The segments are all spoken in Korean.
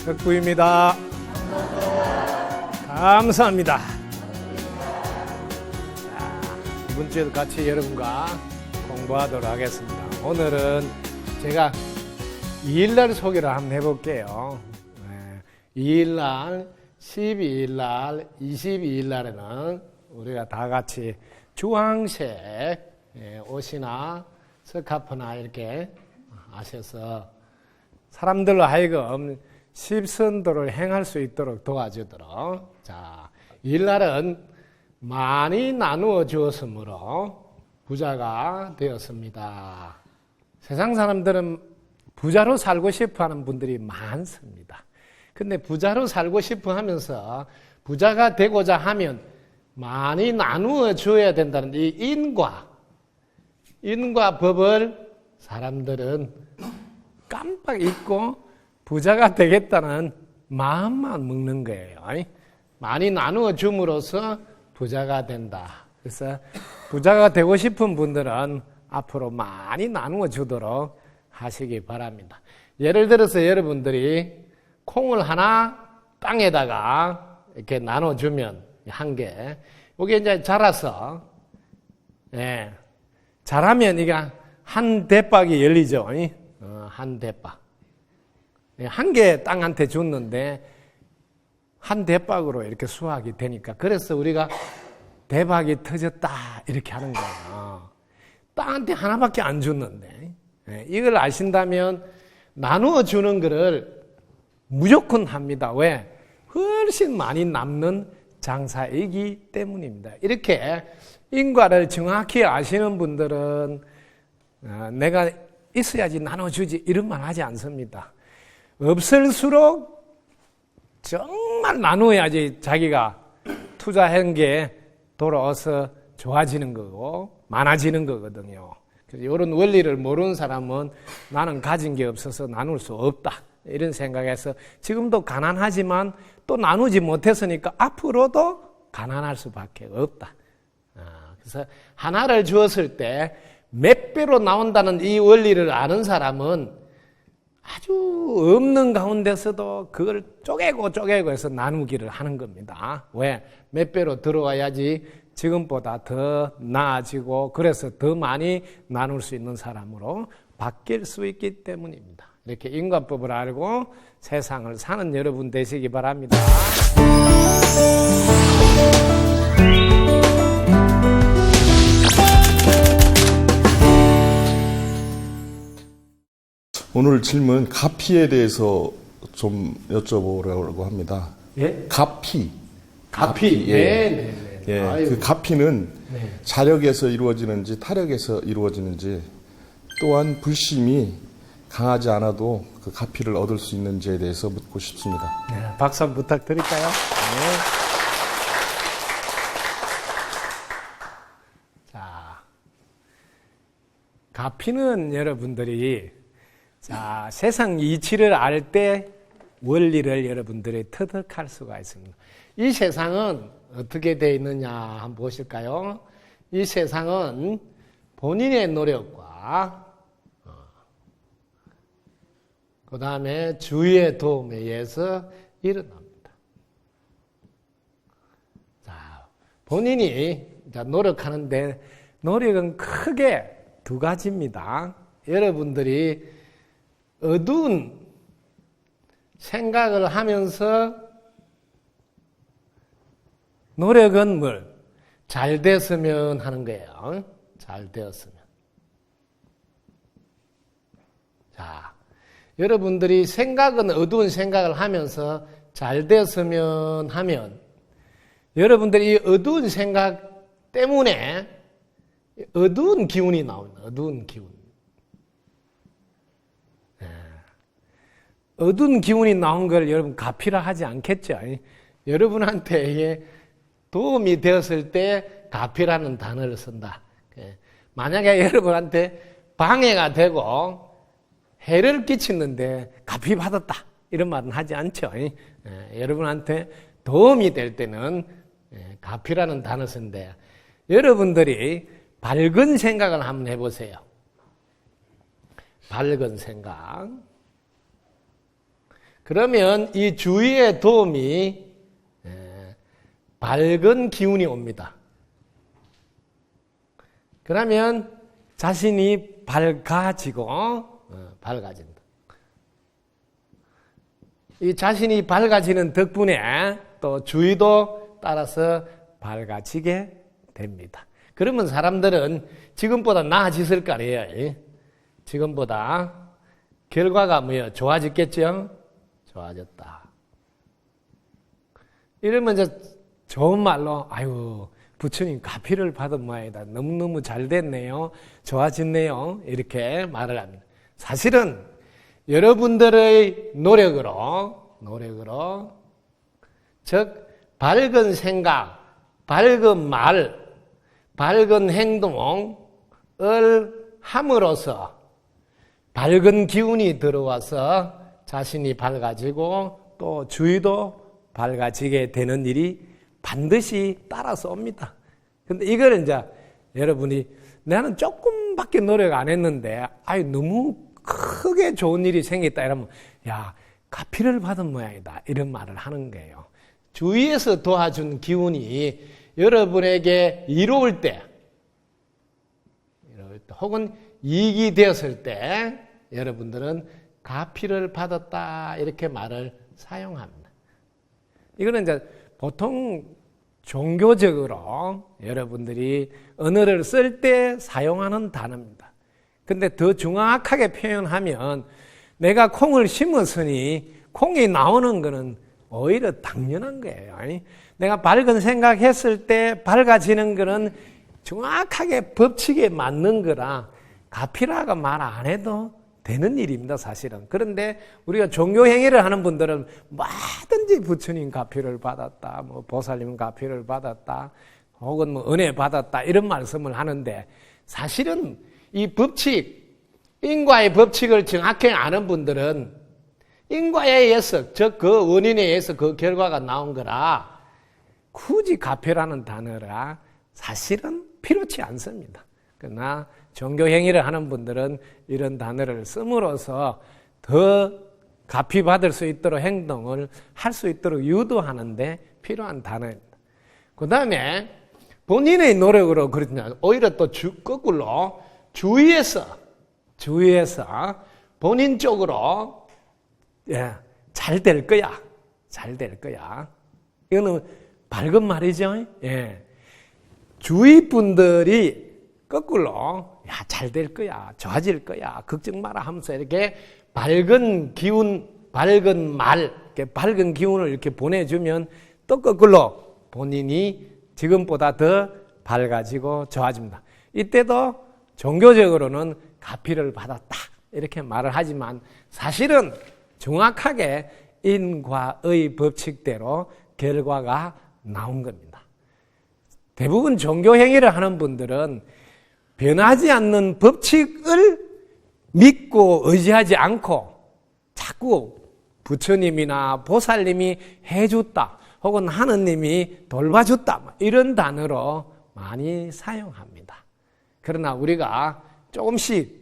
덕구입니다. 감사합니다. 자, 이번 주에도 같이 여러분과 공부하도록 하겠습니다. 오늘은 제가 2일날 소개를 한번 해볼게요. 2일날, 12일날, 22일날에는 우리가 다 같이 주황색 옷이나 스카프나 이렇게 하셔서 사람들로 하여금 십선도를 행할 수 있도록 도와주도록. 자, 일날은 많이 나누어 주었으므로 부자가 되었습니다. 세상 사람들은 부자로 살고 싶어 하는 분들이 많습니다. 근데 부자로 살고 싶어 하면서 부자가 되고자 하면 많이 나누어 줘야 된다는 이 인과 법을 사람들은 깜빡 잊고 부자가 되겠다는 마음만 먹는 거예요. 많이 나누어 줌으로써 부자가 된다. 그래서 부자가 되고 싶은 분들은 앞으로 많이 나누어 주도록 하시기 바랍니다. 예를 들어서 여러분들이 콩을 하나 땅에다가 이렇게 나눠주면 한 개, 이게 이제 자라서, 자라면 이게 한 대박이 열리죠. 한 대박. 한 개 땅한테 줬는데 한 대박으로 이렇게 수확이 되니까, 그래서 우리가 대박이 터졌다 이렇게 하는 거예요. 땅한테 하나밖에 안 줬는데, 이걸 아신다면 나누어 주는 거를 무조건 합니다. 왜? 훨씬 많이 남는 장사이기 때문입니다. 이렇게 인과를 정확히 아시는 분들은 내가 있어야지 나눠주지 이런 말 하지 않습니다. 없을수록 정말 나누어야지 자기가 투자한 게 돌아와서 좋아지는 거고 많아지는 거거든요. 그래서 이런 원리를 모르는 사람은 나는 가진 게 없어서 나눌 수 없다 이런 생각에서 지금도 가난하지만 또 나누지 못했으니까 앞으로도 가난할 수밖에 없다. 그래서 하나를 주었을 때 몇 배로 나온다는 이 원리를 아는 사람은 아주 없는 가운데서도 그걸 쪼개고 해서 나누기를 하는 겁니다. 왜? 몇 배로 들어와야지 지금보다 더 나아지고 그래서 더 많이 나눌 수 있는 사람으로 바뀔 수 있기 때문입니다. 이렇게 인과법을 알고 세상을 사는 여러분 되시기 바랍니다. 오늘 질문 가피에 대해서 좀 여쭤보려고 합니다. 예? 가피. 네. 예. 그 가피는 자력에서 이루어지는지 타력에서 이루어지는지, 또한 불심이 강하지 않아도 그 가피를 얻을 수 있는지에 대해서 묻고 싶습니다. 네, 박수 한번 부탁드릴까요? 네. 자, 가피는 여러분들이 세상 이치를 알 때 원리를 여러분들이 터득할 수가 있습니다. 이 세상은 어떻게 되어 있느냐 한번 보실까요? 이 세상은 본인의 노력과 그 다음에 주위의 도움에 의해서 일어납니다. 자, 본인이 노력하는데 노력은 크게 두 가지입니다. 여러분들이 어두운 생각을 하면서 노력은 잘 됐으면 하는 거예요. 잘 되었으면. 자, 여러분들이 생각은 어두운 생각을 하면서 잘 되었으면 하면 여러분들이 이 어두운 생각 때문에 어두운 기운이 나옵니다. 어두운 기운. 어두운 기운이 나온 걸 여러분 가피라 하지 않겠죠? 여러분한테 도움이 되었을 때 가피라는 단어를 쓴다. 만약에 여러분한테 방해가 되고 해를 끼치는데 가피 받았다. 이런 말은 하지 않죠. 여러분한테 도움이 될 때는 가피라는 단어 쓴데 여러분들이 밝은 생각을 한번 해보세요. 밝은 생각. 그러면 이 주위의 도움이 밝은 기운이 옵니다. 그러면 자신이 밝아진다. 이 자신이 밝아지는 덕분에 또 주위도 따라서 밝아지게 됩니다. 그러면 사람들은 지금보다 나아졌을 거 아니에요. 지금보다 결과가 뭐예요? 좋아졌겠죠? 좋아졌다. 이러면 이제 좋은 말로 아유 부처님 가피를 받은 모양이다. 너무너무 잘 됐네요. 좋아졌네요. 이렇게 말을 합니다. 사실은 여러분들의 노력으로 즉 밝은 생각, 밝은 말, 밝은 행동을 함으로써 밝은 기운이 들어와서 자신이 밝아지고 또 주위도 밝아지게 되는 일이 반드시 따라서 옵니다. 근데 이걸 이제 여러분이 나는 조금밖에 노력 안 했는데 너무 크게 좋은 일이 생겼다 이러면 야 가피를 받은 모양이다 이런 말을 하는 거예요. 주위에서 도와준 기운이 여러분에게 이로울 때 혹은 이익이 되었을 때 여러분들은 가피를 받았다 이렇게 말을 사용합니다. 이거는 이제 보통 종교적으로 여러분들이 언어를 쓸 때 사용하는 단어입니다. 근데 더 정확하게 표현하면 내가 콩을 심었으니 콩이 나오는 것은 오히려 당연한 거예요. 내가 밝은 생각했을 때 밝아지는 것은 정확하게 법칙에 맞는 거라 가피라가 말 안 해도 되는 일입니다, 사실은. 그런데 우리가 종교 행위를 하는 분들은 뭐든지 부처님 가피를 받았다, 뭐 보살님 가피를 받았다, 혹은 뭐 은혜 받았다 이런 말씀을 하는데 사실은 이 법칙, 인과의 법칙을 정확히 아는 분들은 인과에 의해서 즉 그 원인에 의해서 그 결과가 나온 거라 굳이 가피라는 단어라 사실은 필요치 않습니다. 그러나 종교 행위를 하는 분들은 이런 단어를 씀으로써 더 가피 받을 수 있도록 행동을 할 수 있도록 유도하는데 필요한 단어입니다. 그 다음에 본인의 노력으로 그렇냐 오히려 또 거꾸로 주위에서 본인 쪽으로 잘 될 거야. 잘 될 거야. 이거는 밝은 말이죠. 주위 분들이 거꾸로 잘 될 거야. 좋아질 거야. 걱정 마라 하면서 이렇게 밝은 기운, 밝은 말, 이렇게 밝은 기운을 이렇게 보내주면 또 거꾸로 본인이 지금보다 더 밝아지고 좋아집니다. 이때도 종교적으로는 가피를 받았다. 이렇게 말을 하지만 사실은 정확하게 인과의 법칙대로 결과가 나온 겁니다. 대부분 종교 행위를 하는 분들은 변하지 않는 법칙을 믿고 의지하지 않고 자꾸 부처님이나 보살님이 해줬다 혹은 하느님이 돌봐줬다 이런 단어로 많이 사용합니다. 그러나 우리가 조금씩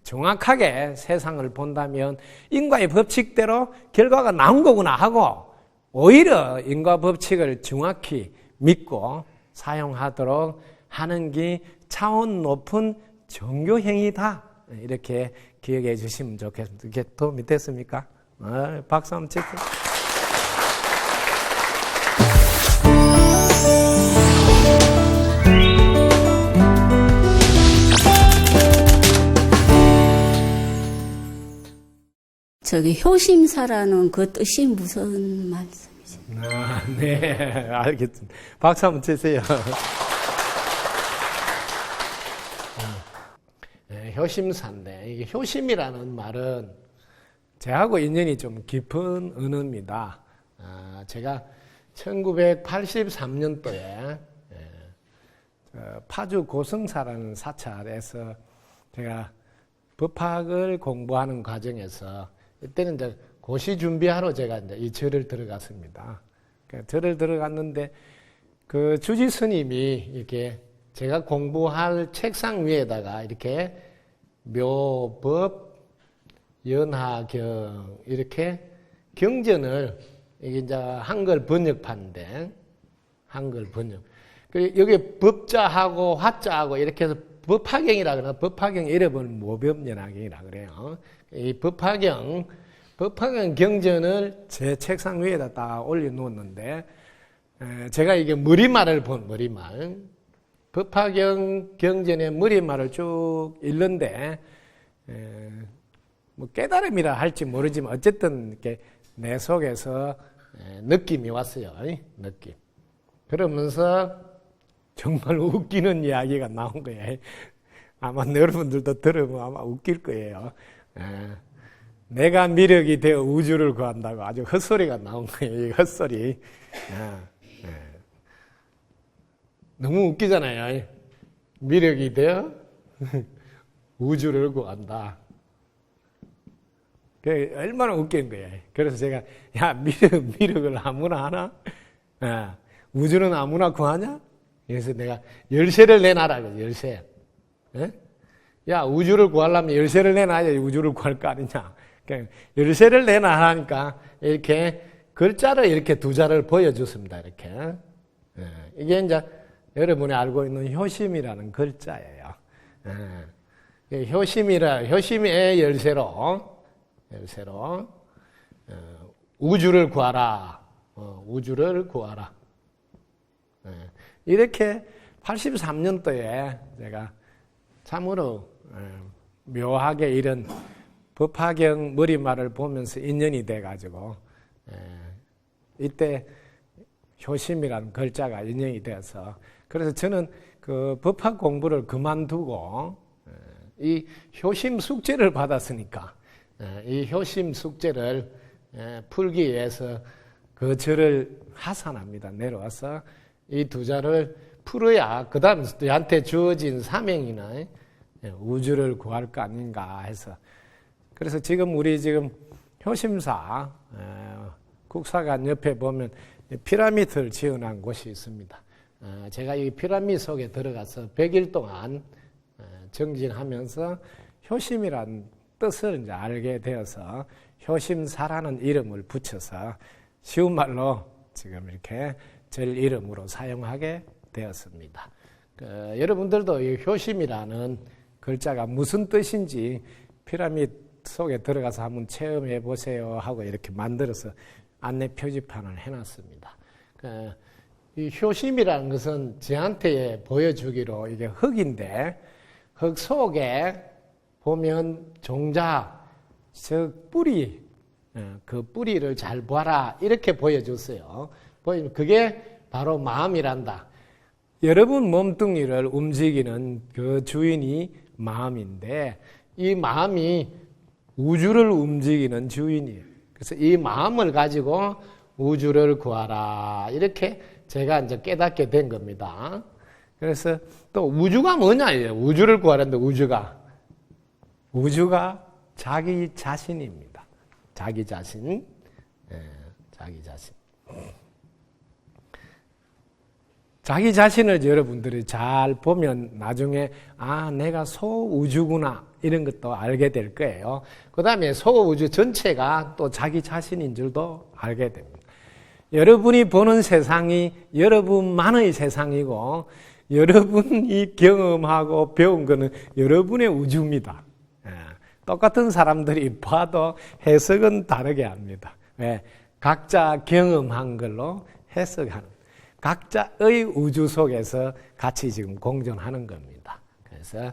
정확하게 세상을 본다면 인과의 법칙대로 결과가 나온 거구나 하고 오히려 인과 법칙을 정확히 믿고 사용하도록 하는 게 차원 높은 종교행위다. 이렇게 기억해 주시면 좋겠습니다. 이게 도움이 됐습니까? 박수 한번 치세요. 저기 효심사라는 그 뜻이 무슨 말씀이죠? 아, 네, 알겠습니다. 박수 한번 치세요. 네, 효심사인데, 이게 효심이라는 말은 저하고 인연이 좀 깊은 언어입니다. 제가 1983년도에 파주 고성사라는 사찰에서 제가 법학을 공부하는 과정에서 이때는 이제 고시 준비하러 제가 이제 이 절을 들어갔습니다. 절을 들어갔는데 그 주지 스님이 이렇게 제가 공부할 책상 위에다가 이렇게 묘법, 연하경 이렇게 경전을 이게 이제 한글 번역판인데 한글 번역. 여기 법자하고 화자하고 이렇게 해서 법화경이라 그러나 법화경 이름은 모범연화경이라 그래요. 이 법화경 경전을 제 책상 위에다 딱 올려놓았는데 제가 이게 머리말을 본 머리말 법화경 경전의 머리말을 쭉 읽는데 뭐 깨달음이라 할지 모르지만 어쨌든 이렇게 내 속에서 느낌이 왔어요. 느낌. 그러면서 정말 웃기는 이야기가 나온 거예요. 아마 여러분들도 들으면 아마 웃길 거예요. 내가 미력이 되어 우주를 구한다고 아주 헛소리가 나온 거예요. 이 헛소리. 너무 웃기잖아요. 미력이 되어 우주를 구한다. 얼마나 웃긴 거예요. 그래서 제가 야 미력을 아무나 하나? 우주는 아무나 구하냐? 그래서 내가 열쇠를 내놔라. 열쇠. 야 우주를 구하려면 열쇠를 내놔야 우주를 구할 거 아니냐. 그러니까 열쇠를 내놔 하니까 이렇게 글자를 이렇게 두 자를 보여줬습니다. 이렇게. 이게 이제 여러분이 알고 있는 효심이라는 글자예요. 효심의 열쇠로 우주를 구하라. 우주를 구하라. 이렇게 83년도에 제가 참으로 묘하게 이런 법화경 머리말을 보면서 인연이 돼가지고 이때 효심이라는 글자가 인연이 되어서 그래서 저는 그 법학 공부를 그만두고 이 효심 숙제를 받았으니까 이 효심 숙제를 풀기 위해서 그 절을 하산합니다. 내려와서 이 두 자를 풀어야 그 다음 저한테 주어진 사명이나 우주를 구할 거 아닌가 해서 그래서 우리 지금 효심사 국사관 옆에 보면 피라미드를 지어놓은 곳이 있습니다. 제가 이 피라미드 속에 들어가서 100일 동안 정진하면서 효심이란 뜻을 이제 알게 되어서 효심사라는 이름을 붙여서 쉬운 말로 지금 이렇게 절 이름으로 사용하게 되었습니다. 여러분들도 이 효심이라는 글자가 무슨 뜻인지 피라미드 속에 들어가서 한번 체험해 보세요 하고 이렇게 만들어서 안내 표지판을 해놨습니다. 이 효심이라는 것은 저한테 보여주기로 이게 흙인데 흙 속에 보면 종자, 즉 뿌리, 그 뿌리를 잘 봐라 이렇게 보여줬어요. 보이면 그게 바로 마음이란다. 여러분 몸뚱이를 움직이는 그 주인이 마음인데 이 마음이 우주를 움직이는 주인이에요. 그래서 이 마음을 가지고 우주를 구하라 이렇게 제가 이제 깨닫게 된 겁니다. 그래서 또 우주가 뭐냐예요. 우주를 구하라는데 우주가 자기 자신입니다. 자기 자신. 자기 자신. 자기 자신을 여러분들이 잘 보면 나중에 내가 소우주구나 이런 것도 알게 될 거예요. 그 다음에 소우주 전체가 또 자기 자신인 줄도 알게 됩니다. 여러분이 보는 세상이 여러분만의 세상이고 여러분이 경험하고 배운 것은 여러분의 우주입니다. 똑같은 사람들이 봐도 해석은 다르게 합니다. 왜? 각자 경험한 걸로 해석하는 각자의 우주 속에서 같이 지금 공존하는 겁니다. 그래서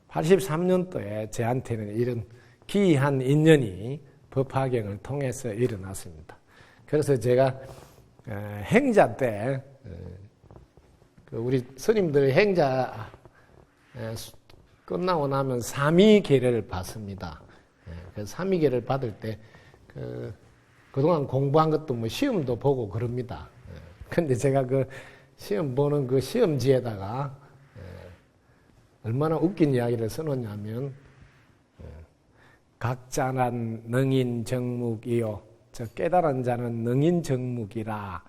83년도에 저한테는 이런 기이한 인연이 법화경을 통해서 일어났습니다. 그래서 제가 행자 때 우리 스님들 행자 끝나고 나면 삼위계를 받습니다. 그래서 삼위계를 받을 때 그동안 공부한 것도 뭐 시험도 보고 그럽니다. 근데 제가 그 시험 보는 그 시험지에다가 얼마나 웃긴 이야기를 써놓냐면 각자란 능인정묵이요 저 깨달은 자는 능인정묵이라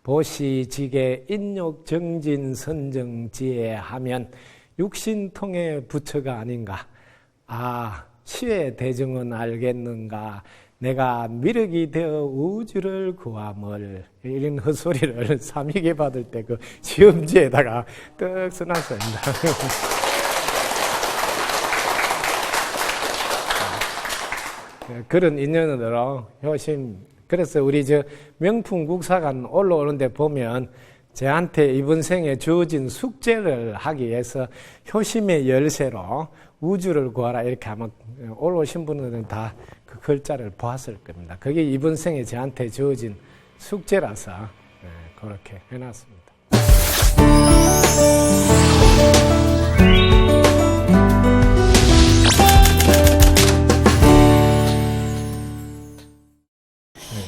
보시지게 인욕정진선정지에 하면 육신통의 부처가 아닌가. 아, 시외 대중은 알겠는가. 내가 미륵이 되어 우주를 구함을. 이런 헛소리를 삼위계 받을 때 그 시험지에다가 떡 써놨습니다. 그런 인연으로 효심. 그래서 우리 저 명품 국사관 올라오는데 보면 저한테 이번 생에 주어진 숙제를 하기 위해서 효심의 열쇠로 우주를 구하라 이렇게 하면 올라오신 분들은 다 그 글자를 보았을 겁니다. 그게 이번 생에 저한테 주어진 숙제라서 그렇게 해놨습니다.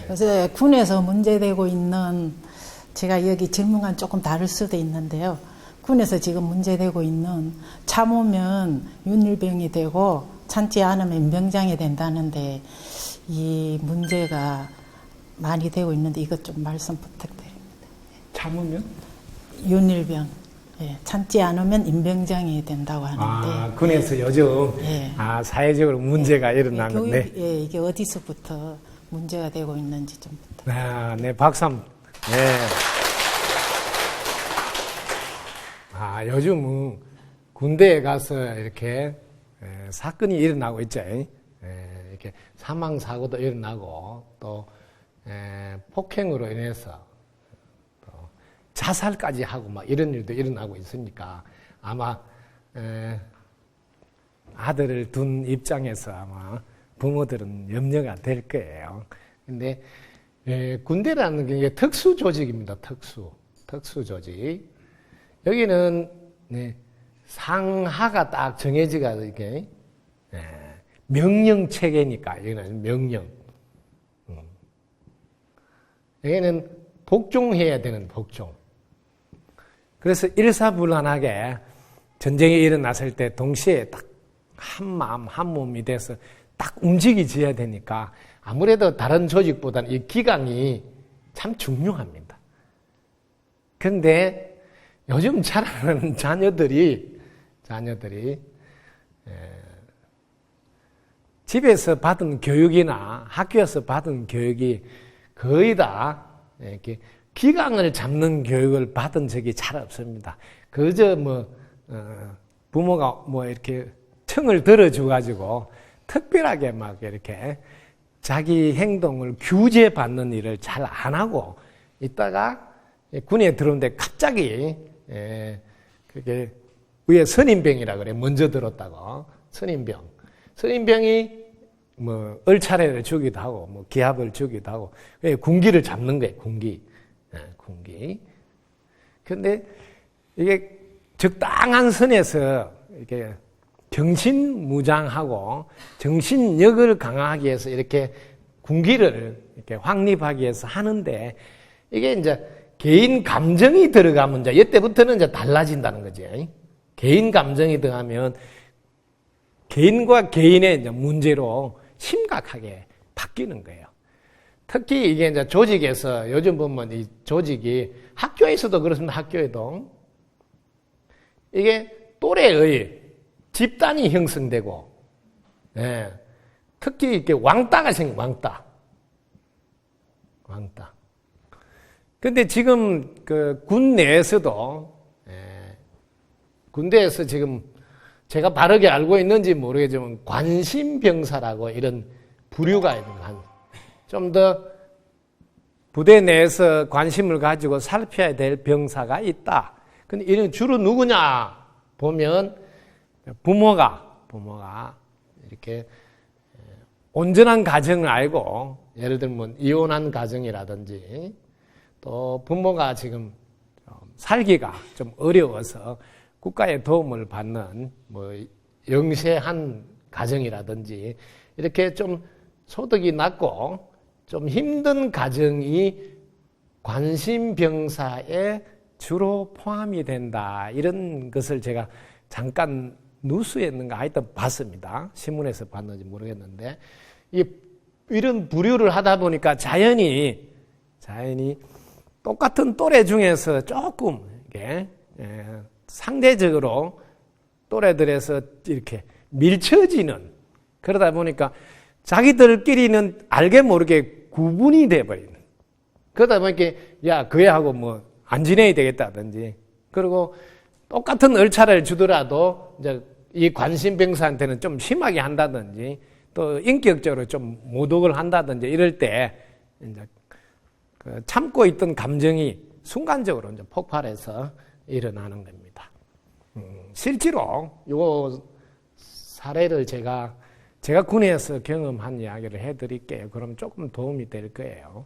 요새 군에서 문제되고 있는, 제가 여기 질문과 조금 다를 수도 있는데요. 군에서 지금 문제되고 있는 참으면 윤일병이 되고 참지 않으면 인병장이 된다는데 이 문제가 많이 되고 있는데 이것 좀 말씀 부탁드립니다. 참으면? 윤일병. 예, 참지 않으면 인병장이 된다고 하는데. 군에서 요즘 예. 사회적으로 문제가 일어난 교육, 건데. 예, 이게 어디서부터 문제가 되고 있는지 좀 부탁드립니다. 네, 박수 한번. 네. 요즘 군대에 가서 이렇게 사건이 일어나고 있죠. 이렇게 사망 사고도 일어나고 또 폭행으로 인해서 또 자살까지 하고 막 이런 일도 일어나고 있으니까 아마 아들을 둔 입장에서 아마 부모들은 염려가 될 거예요. 근데 군대라는 게 특수 조직입니다. 특수 조직. 여기는 상하가 딱 정해지가 이렇게 명령 체계니까 여기는 명령. 여기는 복종해야 되는 복종. 그래서 일사불란하게 전쟁이 일어났을 때 동시에 딱 한 마음 한 몸이 돼서 딱 움직이져야 되니까 아무래도 다른 조직보다는 이 기강이 참 중요합니다. 그런데 요즘 자라는 자녀들이 집에서 받은 교육이나 학교에서 받은 교육이 거의 다 이렇게 기강을 잡는 교육을 받은 적이 잘 없습니다. 그저 부모가 이렇게 청을 들어줘가지고 특별하게 막 이렇게 자기 행동을 규제받는 일을 잘 안 하고 있다가 군에 들어오는데 갑자기 그게 위에 선임병이라 그래. 먼저 들었다고. 선임병이 얼차례를 주기도 하고 기합을 주기도 하고 군기를 잡는 거예요. 군기. 그런데 이게 적당한 선에서 이렇게 정신무장하고 정신력을 강화하기 위해서 이렇게 군기를 이렇게 확립하기 위해서 하는데 이게 이제 개인 감정이 들어가면 이제 이때부터는 이제 달라진다는 거지. 개인 감정이 들어가면 개인과 개인의 이제 문제로 심각하게 바뀌는 거예요. 특히 이게 이제 조직에서 요즘 보면 이 조직이 학교에서도 그렇습니다. 학교에도 이게 또래의 집단이 형성되고, 특히 이렇게 왕따가 왕따. 근데 지금 그 군 내에서도 군대에서 지금 제가 바르게 알고 있는지 모르겠지만 관심병사라고 이런 부류가 있는 좀 더 부대 내에서 관심을 가지고 살펴야 될 병사가 있다. 근데 이런 주로 누구냐 보면 부모가 이렇게 온전한 가정을 알고, 예를 들면 이혼한 가정이라든지, 또 부모가 지금 살기가 좀 어려워서 국가의 도움을 받는 뭐 영세한 가정이라든지, 이렇게 좀 소득이 낮고 좀 힘든 가정이 관심병사에 주로 포함이 된다. 이런 것을 제가 잠깐 뉴스였는가 하여튼 봤습니다. 신문에서 봤는지 모르겠는데, 이런 부류를 하다 보니까 자연히 똑같은 또래 중에서 조금 이게 상대적으로 또래들에서 이렇게 밀쳐지는, 그러다 보니까 자기들끼리는 알게 모르게 구분이 돼버리는, 그러다 보니까 야 그 애하고 뭐 안 지내야 되겠다든지, 그리고 똑같은 얼차를 주더라도 이제 이 관심병사한테는 좀 심하게 한다든지, 또 인격적으로 좀 모독을 한다든지, 이럴 때 이제 그 참고 있던 감정이 순간적으로 이제 폭발해서 일어나는 겁니다. 실제로 요 사례를 제가 군에서 경험한 이야기를 해드릴게요. 그럼 조금 도움이 될 거예요.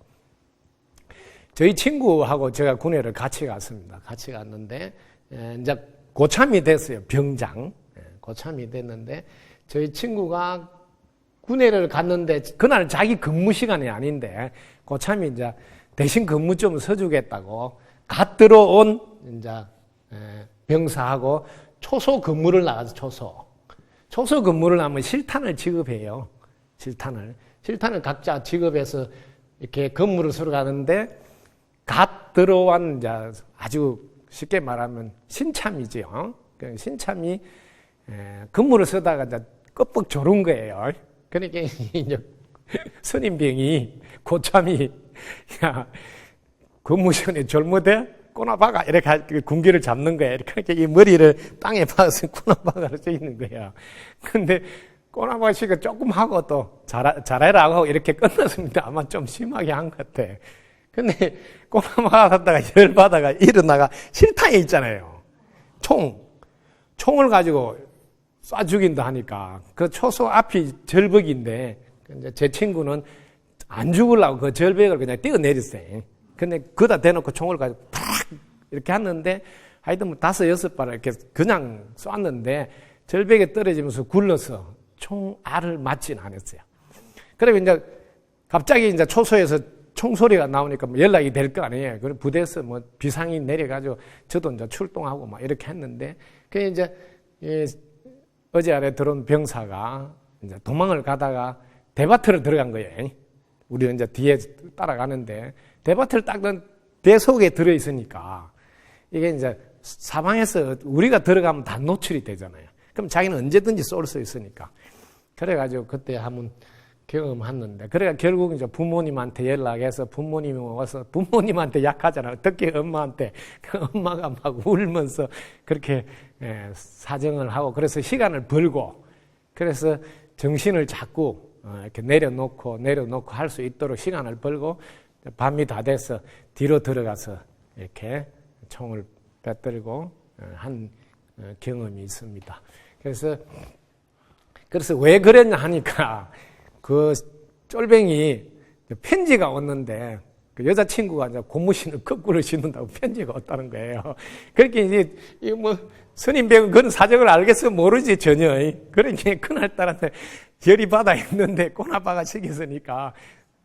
저희 친구하고 제가 군회를 같이 갔습니다. 같이 갔는데 이제 고참이 됐어요. 병장. 고참이 됐는데 저희 친구가 군회를 갔는데 그날 자기 근무 시간이 아닌데 고참이 이제 대신 근무 좀 서주겠다고 갓 들어온 이제 병사하고 초소 근무를 나가서 초소 근무를 하면 실탄을 지급해요. 실탄을 각자 지급해서 이렇게 근무를 서로 가는데 갓 들어온 이제 아주 쉽게 말하면 신참이죠. 그 신참이 근무를 서다가 이제 끄뻑 졸은 거예요. 그러니까 이제 선임병이 고참이 야 근무 시간에 졸무대 꼬나박아 이렇게 군기를 잡는 거예요. 이렇게 이 머리를 땅에 박아서 꼬나박아로 써 있는 거예요. 근데 꼬나박 씨가 조금 하고 또 잘해라 하고 이렇게 끝났습니다. 아마 좀 심하게 한 것 같아. 근데 꼬나박 하다가 열받아가 일어나가 실탄이 있잖아요. 총을 가지고 쏴 죽인다 하니까 그 초소 앞이 절벽인데 이제 제 친구는 안 죽으려고 그 절벽을 그냥 뛰어내렸어요. 근데 그다 대놓고 총을 가지고 팍 이렇게 했는데 하여튼 뭐 5-6발 이렇게 그냥 쐈는데 절벽에 떨어지면서 굴러서 총알을 맞지는 않았어요. 그리고 이제 갑자기 이제 초소에서 총소리가 나오니까 뭐 연락이 될 거 아니에요. 그리고 부대에서 뭐 비상이 내려가지고 저도 이제 출동하고 막 이렇게 했는데 그 이제 어제 아래 들어온 병사가 이제 도망을 가다가 대바트를 들어간 거예요. 우리는 이제 뒤에 따라가는데 대바트를 닦는 대 속에 들어있으니까 이게 이제 사방에서 우리가 들어가면 다 노출이 되잖아요. 그럼 자기는 언제든지 쏠 수 있으니까. 그래가지고 그때 한번 경험했는데, 그래가 결국 이제 부모님한테 연락해서 부모님이 와서 부모님한테 약하잖아요. 특히 엄마한테. 그 엄마가 막 울면서 그렇게 사정을 하고, 그래서 시간을 벌고, 그래서 정신을 자꾸 이렇게 내려놓고 할 수 있도록 시간을 벌고, 밤이 다 돼서 뒤로 들어가서 이렇게 총을 빼들고 한 경험이 있습니다. 그래서 왜 그랬냐 하니까 그 쫄뱅이 편지가 왔는데 그 여자친구가 이제 고무신을 거꾸로 신는다고 편지가 왔다는 거예요. 그렇게 이제 뭐 선임병은 그런 사정을 알겠어 모르지 전혀. 그러니까 그날따라 열이 받아 있는데 꼬나박아 시켰으니까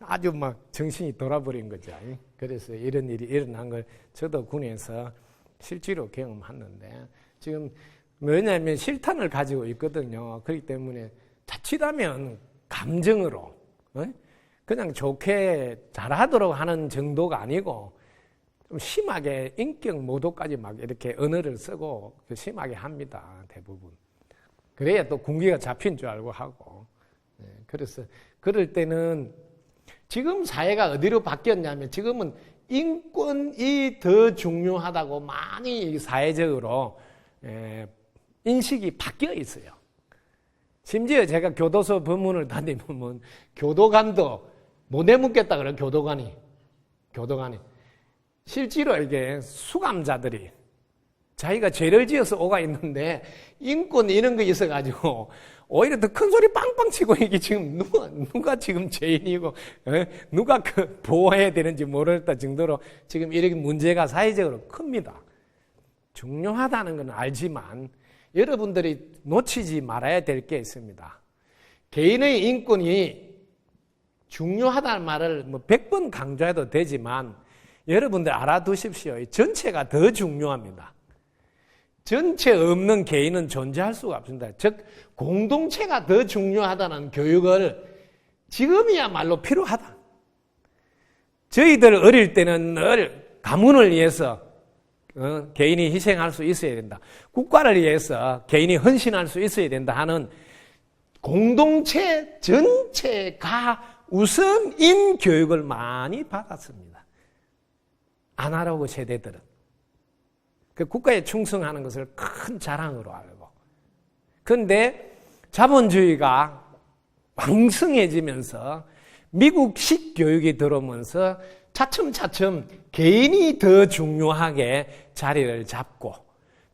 아주 막 정신이 돌아버린 거죠. 그래서 이런 일이 일어난 걸 저도 군에서 실제로 경험했는데, 지금 뭐냐면 실탄을 가지고 있거든요. 그렇기 때문에 자칫하면 감정으로 그냥 좋게 잘하도록 하는 정도가 아니고 좀 심하게 인격 모독까지 막 이렇게 언어를 쓰고 심하게 합니다. 대부분. 그래야 또 군기가 잡힌 줄 알고 하고. 그래서 그럴 때는 지금 사회가 어디로 바뀌었냐면 지금은 인권이 더 중요하다고 많이 사회적으로 인식이 바뀌어 있어요. 심지어 제가 교도소 법문을 다니면 교도관도 못 내묻겠다 그래요. 교도관이 실제로 이게 수감자들이 자기가 죄를 지어서 오가 있는데 인권 이런 거 있어가지고 오히려 더 큰 소리 빵빵 치고 이게 지금 누가 지금 죄인이고 누가 그 보호해야 되는지 모르겠다 정도로 지금 이렇게 문제가 사회적으로 큽니다. 중요하다는 건 알지만 여러분들이 놓치지 말아야 될 게 있습니다. 개인의 인권이 중요하다는 말을 100번 강조해도 되지만 여러분들 알아두십시오. 전체가 더 중요합니다. 전체 없는 개인은 존재할 수가 없습니다. 즉 공동체가 더 중요하다는 교육을 지금이야말로 필요하다. 저희들 어릴 때는 늘 가문을 위해서 개인이 희생할 수 있어야 된다. 국가를 위해서 개인이 헌신할 수 있어야 된다 하는 공동체 전체가 우선인 교육을 많이 받았습니다. 아날로그 세대들은. 그 국가에 충성하는 것을 큰 자랑으로 알고. 그런데 자본주의가 왕성해지면서 미국식 교육이 들어오면서 차츰차츰 개인이 더 중요하게 자리를 잡고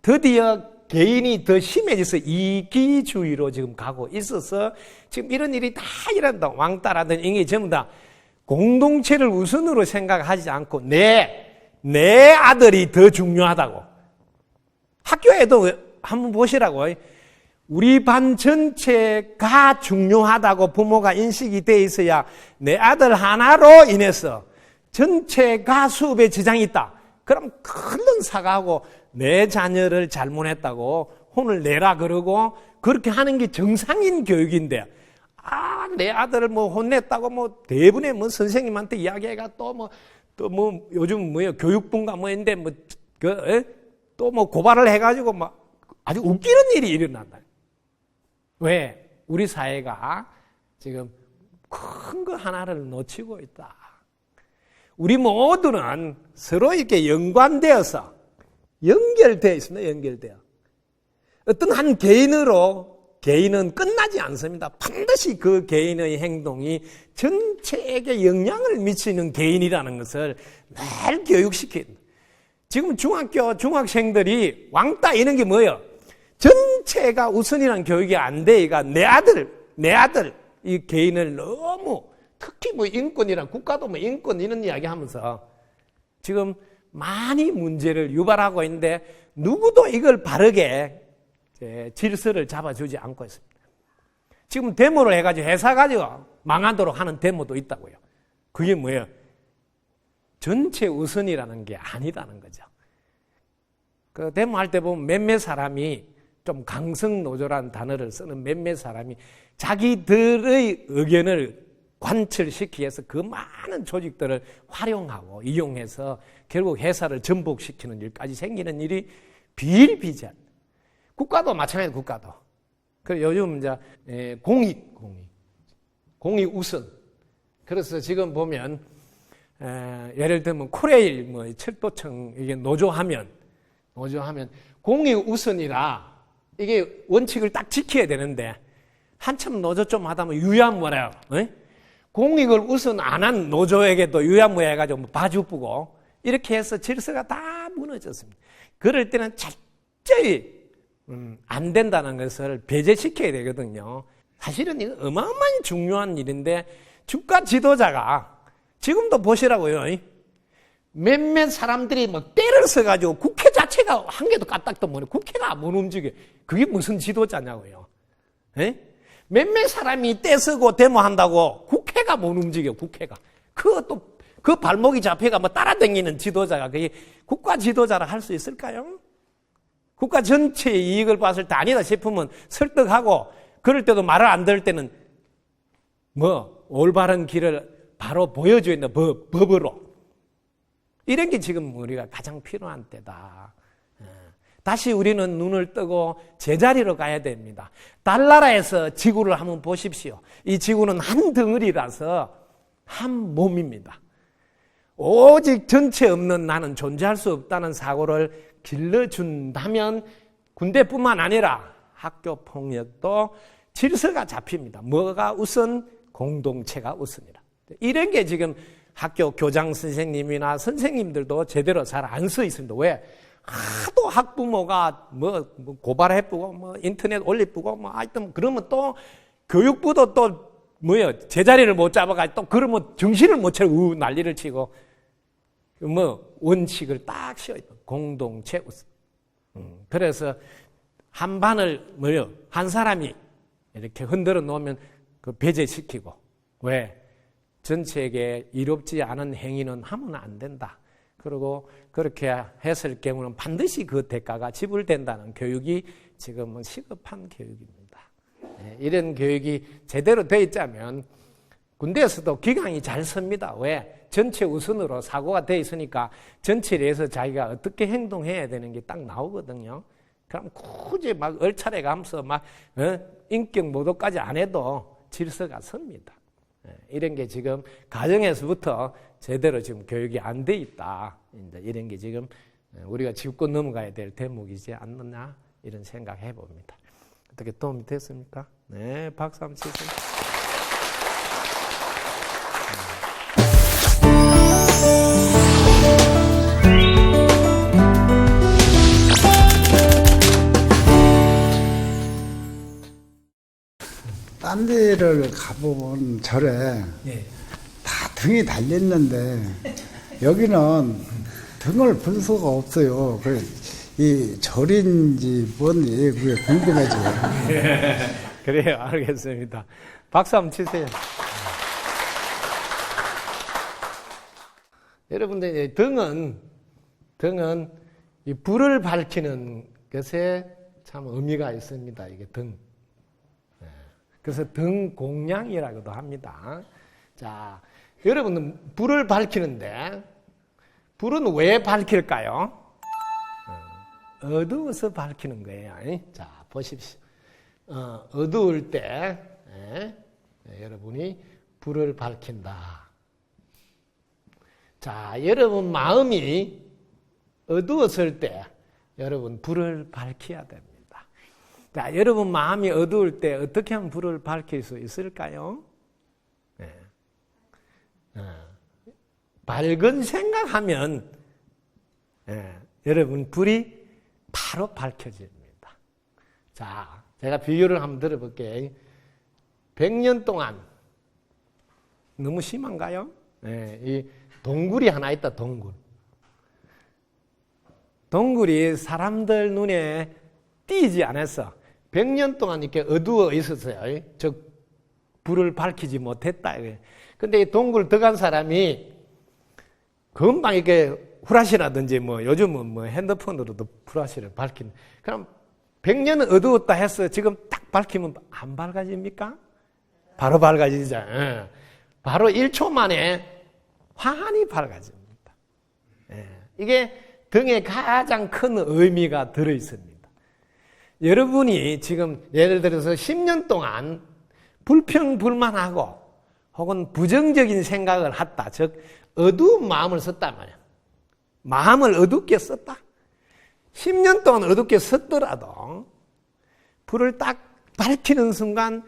드디어 개인이 더 심해져서 이기주의로 지금 가고 있어서 지금 이런 일이 다 일어난다. 왕따라든 이게 전부 다 공동체를 우선으로 생각하지 않고 내 아들이 더 중요하다고. 학교에도 한번 보시라고. 우리 반 전체가 중요하다고 부모가 인식이 돼 있어야 내 아들 하나로 인해서 전체가 수업에 지장이 있다. 그럼 큰 사과하고 내 자녀를 잘못했다고 혼을 내라 그러고 그렇게 하는 게 정상인 교육인데 내 아들을 혼냈다고 대부분의 선생님한테 이야기해가 또 요즘 교육부인가 있는데 또 고발을 해가지고 아주 웃기는 일이 일어난다. 왜? 우리 사회가 지금 큰 거 하나를 놓치고 있다. 우리 모두는 서로 이렇게 연관되어서 연결되어 있습니다. 연결되어. 어떤 한 개인으로 개인은 끝나지 않습니다. 반드시 그 개인의 행동이 전체에게 영향을 미치는 개인이라는 것을 늘 교육시킨. 지금 중학생들이 왕따 이런 게 뭐예요? 전체가 우선이라는 교육이 안 되니까 내 아들 이 개인을 너무 특히 인권이란 국가도 인권 이런 이야기 하면서 지금 많이 문제를 유발하고 있는데 누구도 이걸 바르게 질서를 잡아주지 않고 있습니다. 지금 데모를 해가지고 회사 가지고 망하도록 하는 데모도 있다고요. 그게 뭐예요? 전체 우선이라는 게 아니다는 거죠. 그 데모할 때 보면 몇몇 사람이 좀 강성노조라는 단어를 쓰는 몇몇 사람이 자기들의 의견을 관철시키기 위해서 그 많은 조직들을 활용하고 이용해서 결국 회사를 전복시키는 일까지 생기는 일이 비일비재합니다. 국가도 마찬가지예요. 국가도. 그리고 요즘 이제 공익 우선. 그래서 지금 보면 예를 들면 코레일 철도청 이게 노조하면 공익 우선이라 이게 원칙을 딱 지켜야 되는데 한참 노조 좀 하다 보면 유야무래요. 공익을 우선 안 한 노조에게도 유야무야 해가지고 봐주고 이렇게 해서 질서가 다 무너졌습니다. 그럴 때는 철저히 안 된다는 것을 배제시켜야 되거든요. 사실은 이거 어마어마한 중요한 일인데 주가 지도자가 지금도 보시라고요. 몇몇 사람들이 때를 써가지고 국회 자체가 한 개도 까딱도 못해. 국회가 못 움직여. 그게 무슨 지도자냐고요. 몇몇 사람이 떼쓰고 데모한다고 국회가 못 움직여. 국회가. 그 발목이 잡혀가 따라다니는 지도자가 그게 국가 지도자라 할 수 있을까요? 국가 전체의 이익을 봤을 때 아니다 싶으면 설득하고 그럴 때도 말을 안 들을 때는 올바른 길을 바로 보여줘야 된다. 법으로. 이런 게 지금 우리가 가장 필요한 때다. 다시 우리는 눈을 뜨고 제자리로 가야 됩니다. 달나라에서 지구를 한번 보십시오. 이 지구는 한 덩어리라서 한 몸입니다. 오직 전체 없는 나는 존재할 수 없다는 사고를 길러준다면 군대뿐만 아니라 학교 폭력도 질서가 잡힙니다. 뭐가 우선? 공동체가 우선이라. 이런 게 지금 학교 교장 선생님이나 선생님들도 제대로 잘 안 써 있습니다. 왜? 하도 학부모가 뭐 고발해보고 뭐 인터넷 올리고 뭐 하여튼 그러면 또 교육부도 또 제자리를 못 잡아가지고 또 그러면 정신을 못 차리고 난리를 치고 원칙을 딱 씌워요. 공동체 우선. 그래서 한 반을 한 사람이 이렇게 흔들어 놓으면 그 배제시키고 왜? 전체에게 이롭지 않은 행위는 하면 안 된다. 그리고 그렇게 했을 경우는 반드시 그 대가가 지불된다는 교육이 지금은 시급한 교육입니다. 이런 교육이 제대로 되어 있자면 군대에서도 기강이 잘 섭니다. 왜? 전체 우선으로 사고가 되어 있으니까 전체에 대해서 자기가 어떻게 행동해야 되는 게 딱 나오거든요. 그럼 굳이 막 얼차례 가면서 막 인격 모독까지 안 해도 질서가 섭니다. 이런 게 지금 가정에서부터 제대로 지금 교육이 안 돼 있다. 이런 게 지금 우리가 짚고 넘어가야 될 대목이지 않느냐 이런 생각 해봅니다. 어떻게 도움이 됐습니까? 네, 박수 한번 치세요. 딴 데를 가보면 절에 다 등이 달렸는데 여기는 등을 볼 수가 없어요. 이 절인지 뭔지 그게 궁금해져요. 그래요, 알겠습니다. 박수 한번 치세요. 여러분들 등은 이 불을 밝히는 것에 참 의미가 있습니다. 이게 등. 그래서 등 공양이라고도 합니다. 자, 여러분은 불을 밝히는데 불은 왜 밝힐까요? 어두워서 밝히는 거예요. 자, 보십시오. 어두울 때 여러분이 불을 밝힌다. 자, 여러분 마음이 어두웠을 때 여러분 불을 밝혀야 됩니다. 자, 여러분 마음이 어두울 때 어떻게 하면 불을 밝힐 수 있을까요? 밝은 생각하면 여러분 불이 바로 밝혀집니다. 자, 제가 비유를 한번 들어볼게요. 100년 동안 너무 심한가요? 이 동굴이 하나 있다. 동굴이 사람들 눈에 띄지 않았어. 100년 동안 이렇게 어두워 있었어요. 즉 불을 밝히지 못했다. 근데 이 동굴 들어간 사람이 금방 이렇게 후라시라든지 요즘은 핸드폰으로도 후라시를 밝히는. 그럼 100년은 어두웠다 해서 지금 딱 밝히면 안 밝아집니까? 바로 밝아지죠. 바로 1초 만에 환히 밝아집니다. 이게 등에 가장 큰 의미가 들어 있습니다. 여러분이 지금 예를 들어서 10년 동안 불평불만하고 혹은 부정적인 생각을 했다. 즉 어두운 마음을 썼단 말이야. 마음을 어둡게 썼다. 10년 동안 어둡게 썼더라도 불을 딱 밝히는 순간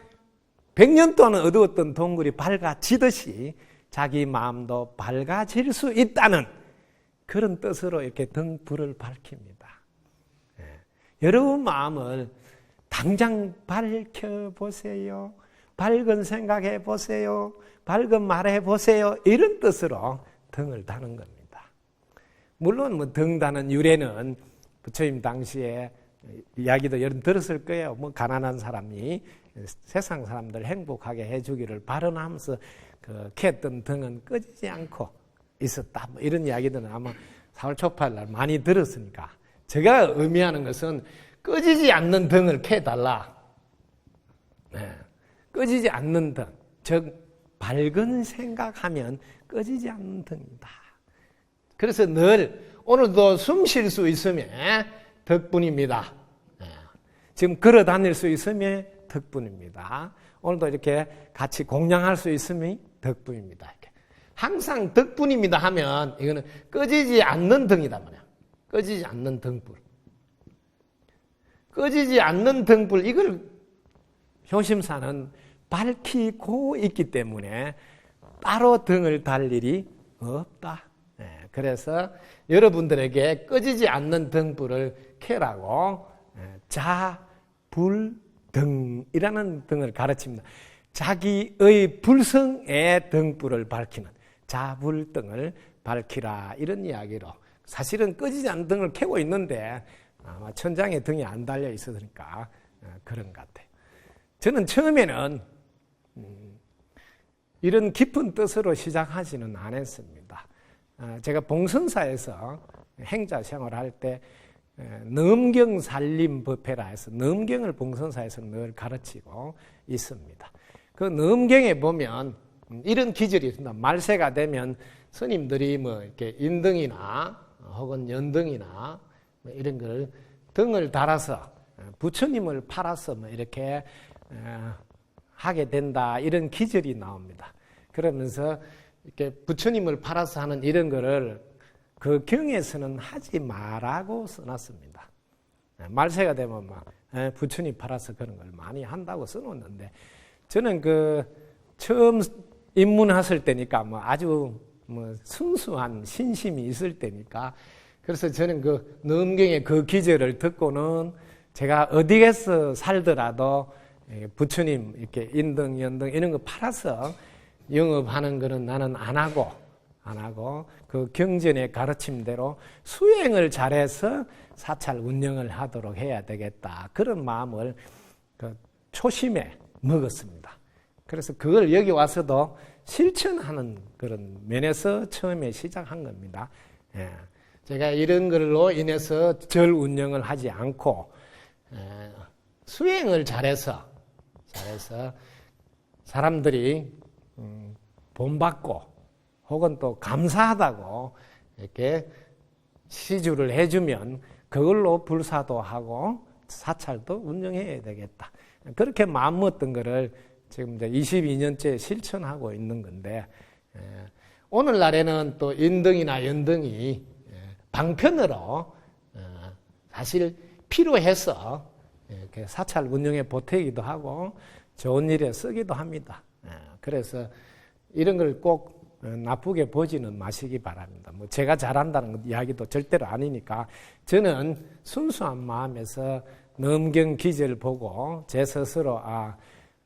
100년 동안 어두웠던 동굴이 밝아지듯이 자기 마음도 밝아질 수 있다는 그런 뜻으로 이렇게 등불을 밝힙니다. 여러분 마음을 당장 밝혀보세요. 밝은 생각해보세요. 밝은 말해보세요. 이런 뜻으로 등을 다는 겁니다. 물론 등 다는 유래는 부처님 당시에 이야기도 여러분 들었을 거예요. 가난한 사람이 세상 사람들 행복하게 해주기를 바라면서 켰던 등은 꺼지지 않고 있었다. 이런 이야기들은 아마 4월 초파일 날 많이 들었으니까. 제가 의미하는 것은 꺼지지 않는 등을 켜달라. 꺼지지 않는 등. 즉 밝은 생각하면 꺼지지 않는 등이다. 그래서 늘 오늘도 숨 쉴 수 있으면 덕분입니다. 지금 걸어 다닐 수 있으면 덕분입니다. 오늘도 이렇게 같이 공양할 수 있으면 덕분입니다. 이렇게. 항상 덕분입니다 하면 이거는 꺼지지 않는 등이다 말이야. 꺼지지 않는 등불. 꺼지지 않는 등불, 이걸 효심사는 밝히고 있기 때문에 따로 등을 달 일이 없다. 그래서 여러분들에게 꺼지지 않는 등불을 켜라고 자불등이라는 등을 가르칩니다. 자기의 불성의 등불을 밝히는 자불등을 밝히라, 이런 이야기로. 사실은 꺼지지 않는 등을 켜고 있는데 아마 천장에 등이 안 달려 있으니까 그런 것 같아요. 저는 처음에는 이런 깊은 뜻으로 시작하지는 않았습니다. 제가 봉선사에서 행자 생활할 때 넘경살림법회라 해서 넘경을 봉선사에서 늘 가르치고 있습니다. 그 넘경에 보면 이런 기절이 있습니다. 말세가 되면 스님들이 뭐 이렇게 인등이나 혹은 연등이나 뭐 이런 걸 등을 달아서 부처님을 팔아서 뭐 이렇게 하게 된다, 이런 기절이 나옵니다. 그러면서 이렇게 부처님을 팔아서 하는 이런 거를 그 경에서는 하지 말라고 써놨습니다. 말세가 되면 막 부처님 팔아서 그런 걸 많이 한다고 써놓는데, 저는 그 처음 입문했을 때니까 뭐 아주 뭐 순수한 신심이 있을 때니까, 그래서 저는 그 넘경의 그 기절을 듣고는 제가 어디에서 살더라도 부처님 이렇게 인등, 연등 이런 거 팔아서 영업하는 거는 나는 안 하고 그 경전의 가르침대로 수행을 잘해서 사찰 운영을 하도록 해야 되겠다, 그런 마음을 그 초심에 먹었습니다. 그래서 그걸 여기 와서도 실천하는 그런 면에서 처음에 시작한 겁니다. 제가 이런 걸로 인해서 절 운영을 하지 않고 수행을 잘해서 사람들이 본받고 혹은 또 감사하다고 이렇게 시주를 해주면 그걸로 불사도 하고 사찰도 운영해야 되겠다, 그렇게 마음먹었던 거를 지금 이제 22년째 실천하고 있는 건데, 오늘날에는 또 인등이나 연등이 방편으로 사실 필요해서 이렇게 사찰 운영에 보태기도 하고 좋은 일에 쓰기도 합니다. 그래서 이런 걸 꼭 나쁘게 보지는 마시기 바랍니다. 뭐 제가 잘한다는 이야기도 절대로 아니니까, 저는 순수한 마음에서 넘경 기절 보고 제 스스로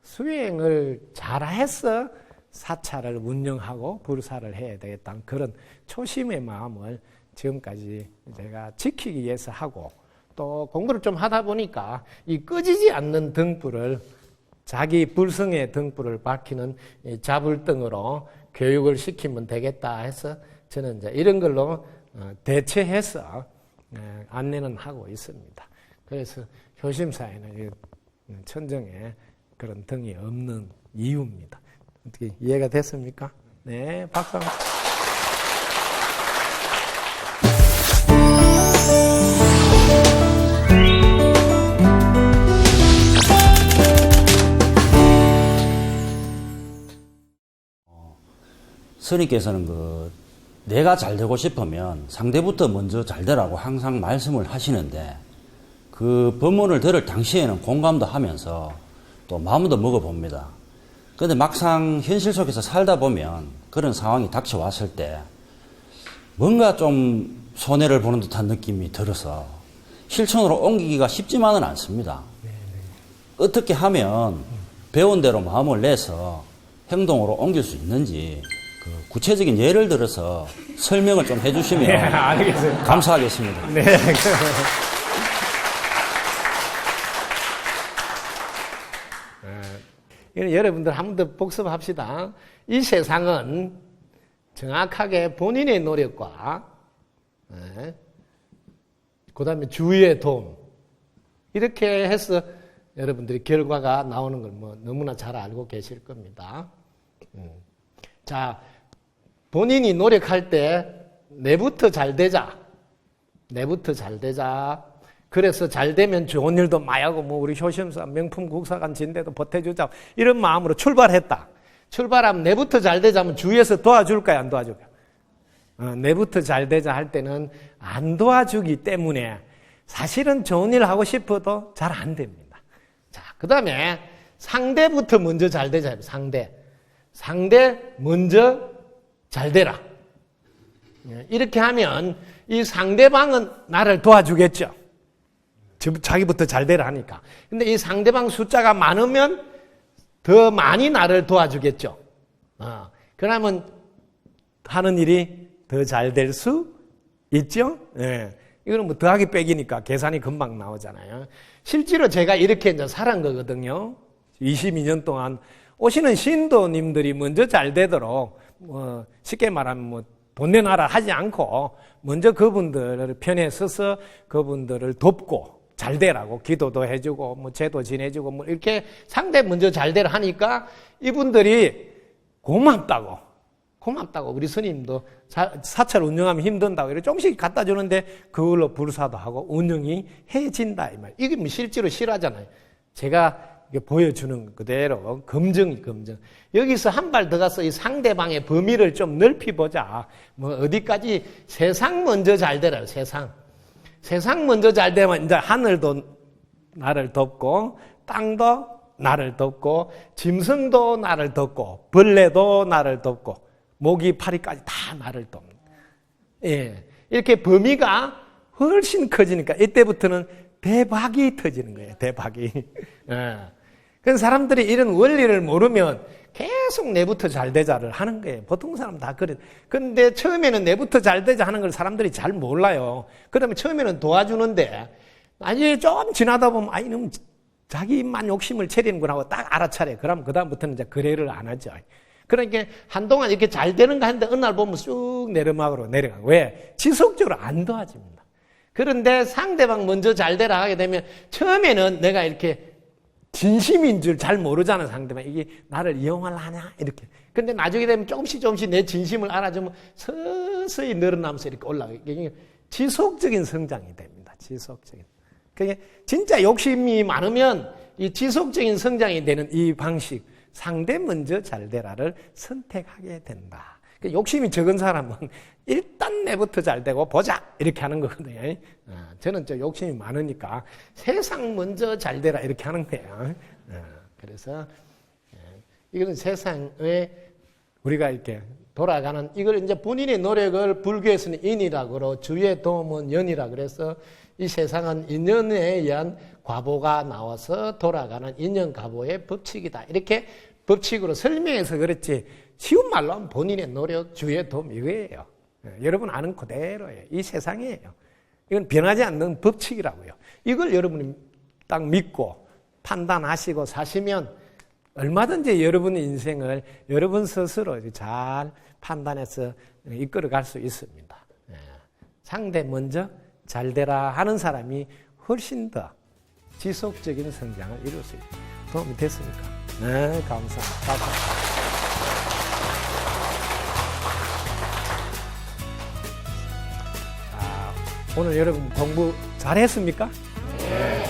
수행을 잘해서 사찰을 운영하고 불사를 해야 되겠다는 그런 초심의 마음을 지금까지 제가 지키기 위해서 하고, 또 공부를 좀 하다 보니까 이 꺼지지 않는 등불을, 자기 불성의 등불을 밝히는 이 자불등으로 교육을 시키면 되겠다 해서 저는 이제 이런 걸로 대체해서 안내는 하고 있습니다. 그래서 효심사에는 천정에 그런 등이 없는 이유입니다. 어떻게 이해가 됐습니까? 네, 박수 한번. 스님께서는 내가 잘 되고 싶으면 상대부터 먼저 잘 되라고 항상 말씀을 하시는데, 그 법문을 들을 당시에는 공감도 하면서 또 마음도 먹어봅니다. 그런데 막상 현실 속에서 살다 보면 그런 상황이 닥쳐왔을 때 뭔가 좀 손해를 보는 듯한 느낌이 들어서 실천으로 옮기기가 쉽지만은 않습니다. 어떻게 하면 배운 대로 마음을 내서 행동으로 옮길 수 있는지 구체적인 예를 들어서 설명을 좀 해주시면 알겠습니다. 감사하겠습니다. 네. 여러분들 한 번 더 복습합시다. 이 세상은 정확하게 본인의 노력과 그 다음에 주위의 도움, 이렇게 해서 여러분들이 결과가 나오는 걸 뭐 너무나 잘 알고 계실 겁니다. 자, 본인이 노력할 때 내부터 잘 되자. 그래서 잘 되면 좋은 일도 많이 하고, 뭐 우리 효심사 명품 국사관 진대도 보태주자, 이런 마음으로 출발했다. 출발하면 내부터 잘 되자면 주위에서 도와줄까요, 안 도와줄까요? 내부터 잘 되자 할 때는 안 도와주기 때문에 사실은 좋은 일 하고 싶어도 잘 안 됩니다. 자, 그 다음에 상대부터 먼저 잘 되자. 상대 먼저 잘 되라. 이렇게 하면 이 상대방은 나를 도와주겠죠. 자기부터 잘 되라 하니까. 근데 이 상대방 숫자가 많으면 더 많이 나를 도와주겠죠. 그러면 하는 일이 더 잘 될 수 있죠. 예. 이거는 뭐 더하기 빼기니까 계산이 금방 나오잖아요. 실제로 제가 이렇게 이제 살은 거거든요. 22년 동안 오시는 신도님들이 먼저 잘 되도록 쉽게 말하면 돈 내놔라 하지 않고 먼저 그분들을 편에 서서 그분들을 돕고 잘 되라고 기도도 해주고 제도 지내주고 이렇게 상대 먼저 잘 되라 하니까 이분들이 고맙다고 우리 스님도 사찰 운영하면 힘든다고 이렇게 조금씩 갖다 주는데 그걸로 불사도 하고 운영이 해진다 이 말. 이게 뭐 실제로 실화잖아요. 제가 보여주는 그대로 검증. 여기서 한 발 더 가서 이 상대방의 범위를 좀 넓히 보자. 어디까지 세상 먼저 잘 되라. 세상 먼저 잘 되면 이제 하늘도 나를 돕고 땅도 나를 돕고 짐승도 나를 돕고 벌레도 나를 돕고 모기 파리까지 다 나를 돕는. 예. 이렇게 범위가 훨씬 커지니까 이때부터는 대박이 터지는 거예요. 대박이. 예. 그런 사람들이 이런 원리를 모르면 계속 내부터 잘 되자를 하는 거예요. 보통 사람 다 그래. 근데 처음에는 내부터 잘 되자 하는 걸 사람들이 잘 몰라요. 그러면 처음에는 도와주는데 나중에 좀 지나다 보면 이놈 자기만 욕심을 차리는구나 하고 딱 알아차려. 그럼 그다음부터는 이제 거래를 안 하죠. 그러니까 한동안 이렇게 잘 되는가 했는데 어느 날 보면 쑥 내리막으로 내려가고. 왜? 지속적으로 안 도와집니다. 그런데 상대방 먼저 잘 되라 하게 되면 처음에는 내가 이렇게 진심인 줄 잘 모르잖아, 상대방. 이게 나를 이용하려 하냐? 이렇게. 근데 나중에 되면 조금씩 내 진심을 알아주면 서서히 늘어나면서 이렇게 올라가게. 지속적인 성장이 됩니다. 지속적인. 그게 진짜 욕심이 많으면 이 지속적인 성장이 되는 이 방식, 상대 먼저 잘 되라를 선택하게 된다. 욕심이 적은 사람은 일단 내부터 잘 되고 보자 이렇게 하는 거거든요. 저는 좀 욕심이 많으니까 세상 먼저 잘 되라 이렇게 하는 거예요. 그래서 이거는 세상에 우리가 이렇게 돌아가는 이걸 이제 본인의 노력을 불교에서는 인이라고 그러고 주의 도움은 연이라 그래서 이 세상은 인연에 의한 과보가 나와서 돌아가는 인연과보의 법칙이다. 이렇게 법칙으로 설명해서 그렇지 쉬운 말로 하면 본인의 노력, 주의 도움 이거예요. 여러분 아는 그대로예요. 이 세상이에요. 이건 변하지 않는 법칙이라고요. 이걸 여러분이 딱 믿고 판단하시고 사시면 얼마든지 여러분의 인생을 여러분 스스로 잘 판단해서 이끌어갈 수 있습니다. 상대 먼저 잘 되라 하는 사람이 훨씬 더 지속적인 성장을 이룰 수 있다. 도움이 됐습니까? 네, 감사합니다. 오늘 여러분 공부 잘했습니까? 네.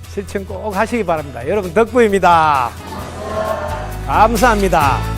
실천 꼭 하시기 바랍니다. 여러분 덕구입니다. 감사합니다.